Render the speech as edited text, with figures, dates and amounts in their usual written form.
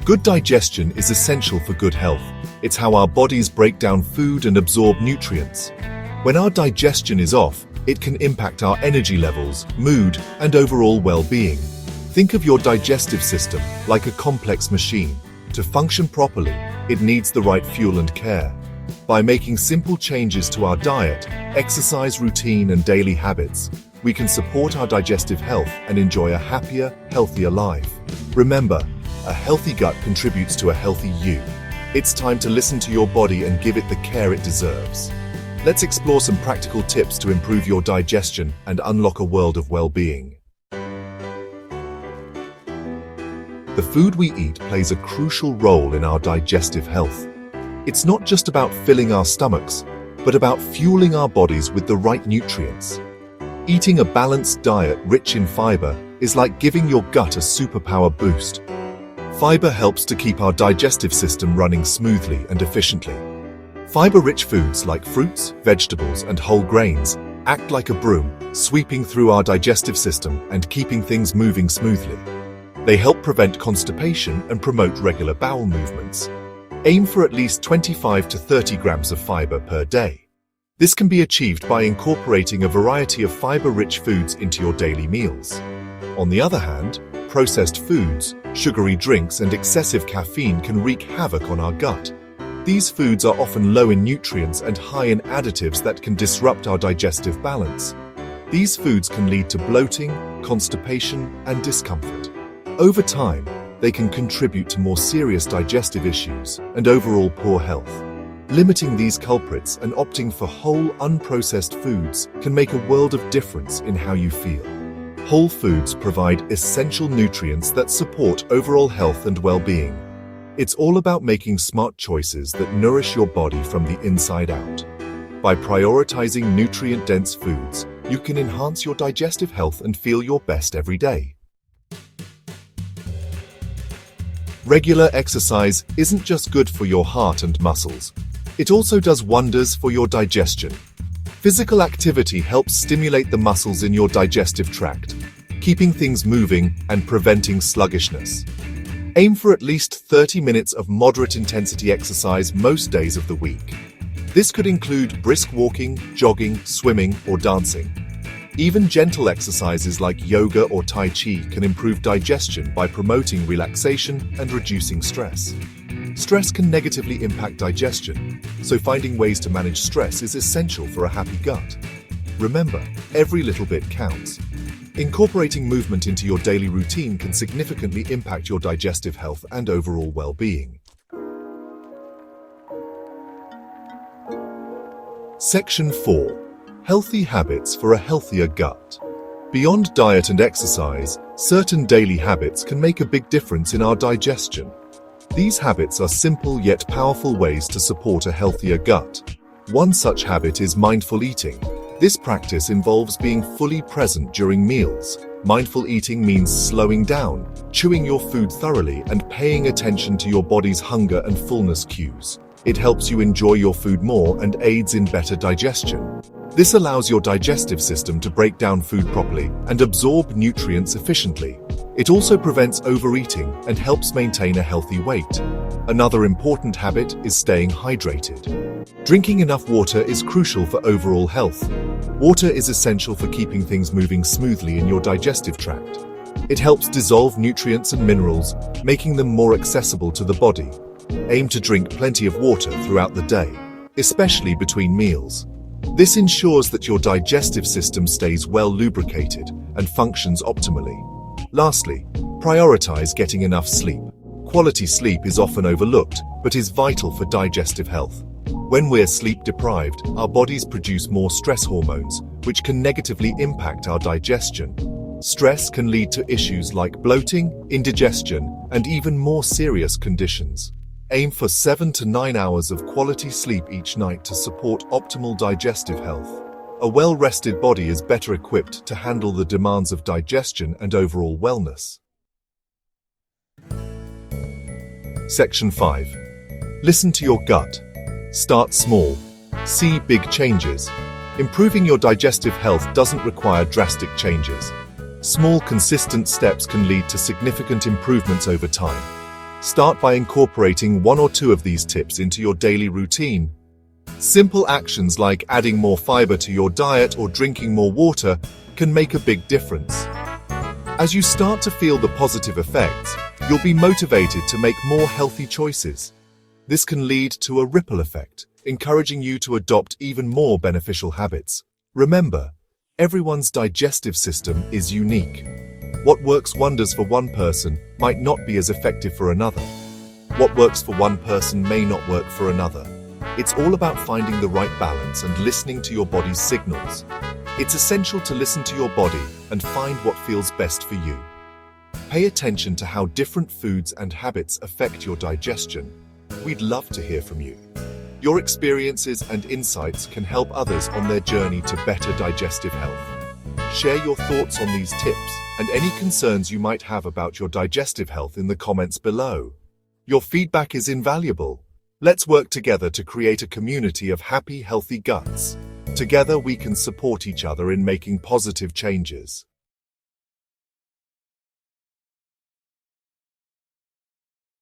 Good digestion is essential for good health. It's how our bodies break down food and absorb nutrients. When our digestion is off, it can impact our energy levels, mood, and overall well-being. Think of your digestive system like a complex machine. To function properly, it needs the right fuel and care. By making simple changes to our diet, exercise routine, and daily habits, we can support our digestive health and enjoy a happier, healthier life. Remember, a healthy gut contributes to a healthy you. It's time to listen to your body and give it the care it deserves. Let's explore some practical tips to improve your digestion and unlock a world of well-being. The food we eat plays a crucial role in our digestive health. It's not just about filling our stomachs, but about fueling our bodies with the right nutrients. Eating a balanced diet rich in fiber is like giving your gut a superpower boost. Fiber helps to keep our digestive system running smoothly and efficiently. Fiber-rich foods like fruits, vegetables, and whole grains act like a broom, sweeping through our digestive system and keeping things moving smoothly. They help prevent constipation and promote regular bowel movements. Aim for at least 25 to 30 grams of fiber per day. This can be achieved by incorporating a variety of fiber-rich foods into your daily meals. On the other hand, processed foods, sugary drinks, and excessive caffeine can wreak havoc on our gut. These foods are often low in nutrients and high in additives that can disrupt our digestive balance. These foods can lead to bloating, constipation, and discomfort. Over time, they can contribute to more serious digestive issues and overall poor health. Limiting these culprits and opting for whole, unprocessed foods can make a world of difference in how you feel. Whole foods provide essential nutrients that support overall health and well-being. It's all about making smart choices that nourish your body from the inside out. By prioritizing nutrient-dense foods, you can enhance your digestive health and feel your best every day. Regular exercise isn't just good for your heart and muscles. It also does wonders for your digestion. Physical activity helps stimulate the muscles in your digestive tract, keeping things moving and preventing sluggishness. Aim for at least 30 minutes of moderate intensity exercise most days of the week. This could include brisk walking, jogging, swimming, or dancing. Even gentle exercises like yoga or Tai Chi can improve digestion by promoting relaxation and reducing stress. Stress can negatively impact digestion, so finding ways to manage stress is essential for a happy gut. Remember, every little bit counts. Incorporating movement into your daily routine can significantly impact your digestive health and overall well-being. Section 4. Healthy habits for a healthier gut. Beyond diet and exercise, certain daily habits can make a big difference in our digestion. These habits are simple yet powerful ways to support a healthier gut. One such habit is mindful eating. This practice involves being fully present during meals. Mindful eating means slowing down, chewing your food thoroughly, and paying attention to your body's hunger and fullness cues. It helps you enjoy your food more and aids in better digestion. This allows your digestive system to break down food properly and absorb nutrients efficiently. It also prevents overeating and helps maintain a healthy weight. Another important habit is staying hydrated. Drinking enough water is crucial for overall health. Water is essential for keeping things moving smoothly in your digestive tract. It helps dissolve nutrients and minerals, making them more accessible to the body. Aim to drink plenty of water throughout the day, especially between meals. This ensures that your digestive system stays well lubricated and functions optimally. Lastly, prioritize getting enough sleep. Quality sleep is often overlooked, but is vital for digestive health. When we're sleep deprived, our bodies produce more stress hormones, which can negatively impact our digestion. Stress can lead to issues like bloating, indigestion, and even more serious conditions. Aim for 7 to 9 hours of quality sleep each night to support optimal digestive health. A well-rested body is better equipped to handle the demands of digestion and overall wellness. Section 5. Listen to your gut. Start small. See big changes. Improving your digestive health doesn't require drastic changes. Small, consistent steps can lead to significant improvements over time. Start by incorporating one or two of these tips into your daily routine. Simple actions like adding more fiber to your diet or drinking more water can make a big difference. As you start to feel the positive effects, you'll be motivated to make more healthy choices. This can lead to a ripple effect, encouraging you to adopt even more beneficial habits. Remember, everyone's digestive system is unique. What works wonders for one person might not be as effective for another. What works for one person may not work for another. It's all about finding the right balance and listening to your body's signals. It's essential to listen to your body and find what feels best for you. Pay attention to how different foods and habits affect your digestion. We'd love to hear from you. Your experiences and insights can help others on their journey to better digestive health. Share your thoughts on these tips and any concerns you might have about your digestive health in the comments below. Your feedback is invaluable. Let's work together to create a community of happy, healthy guts. Together we can support each other in making positive changes.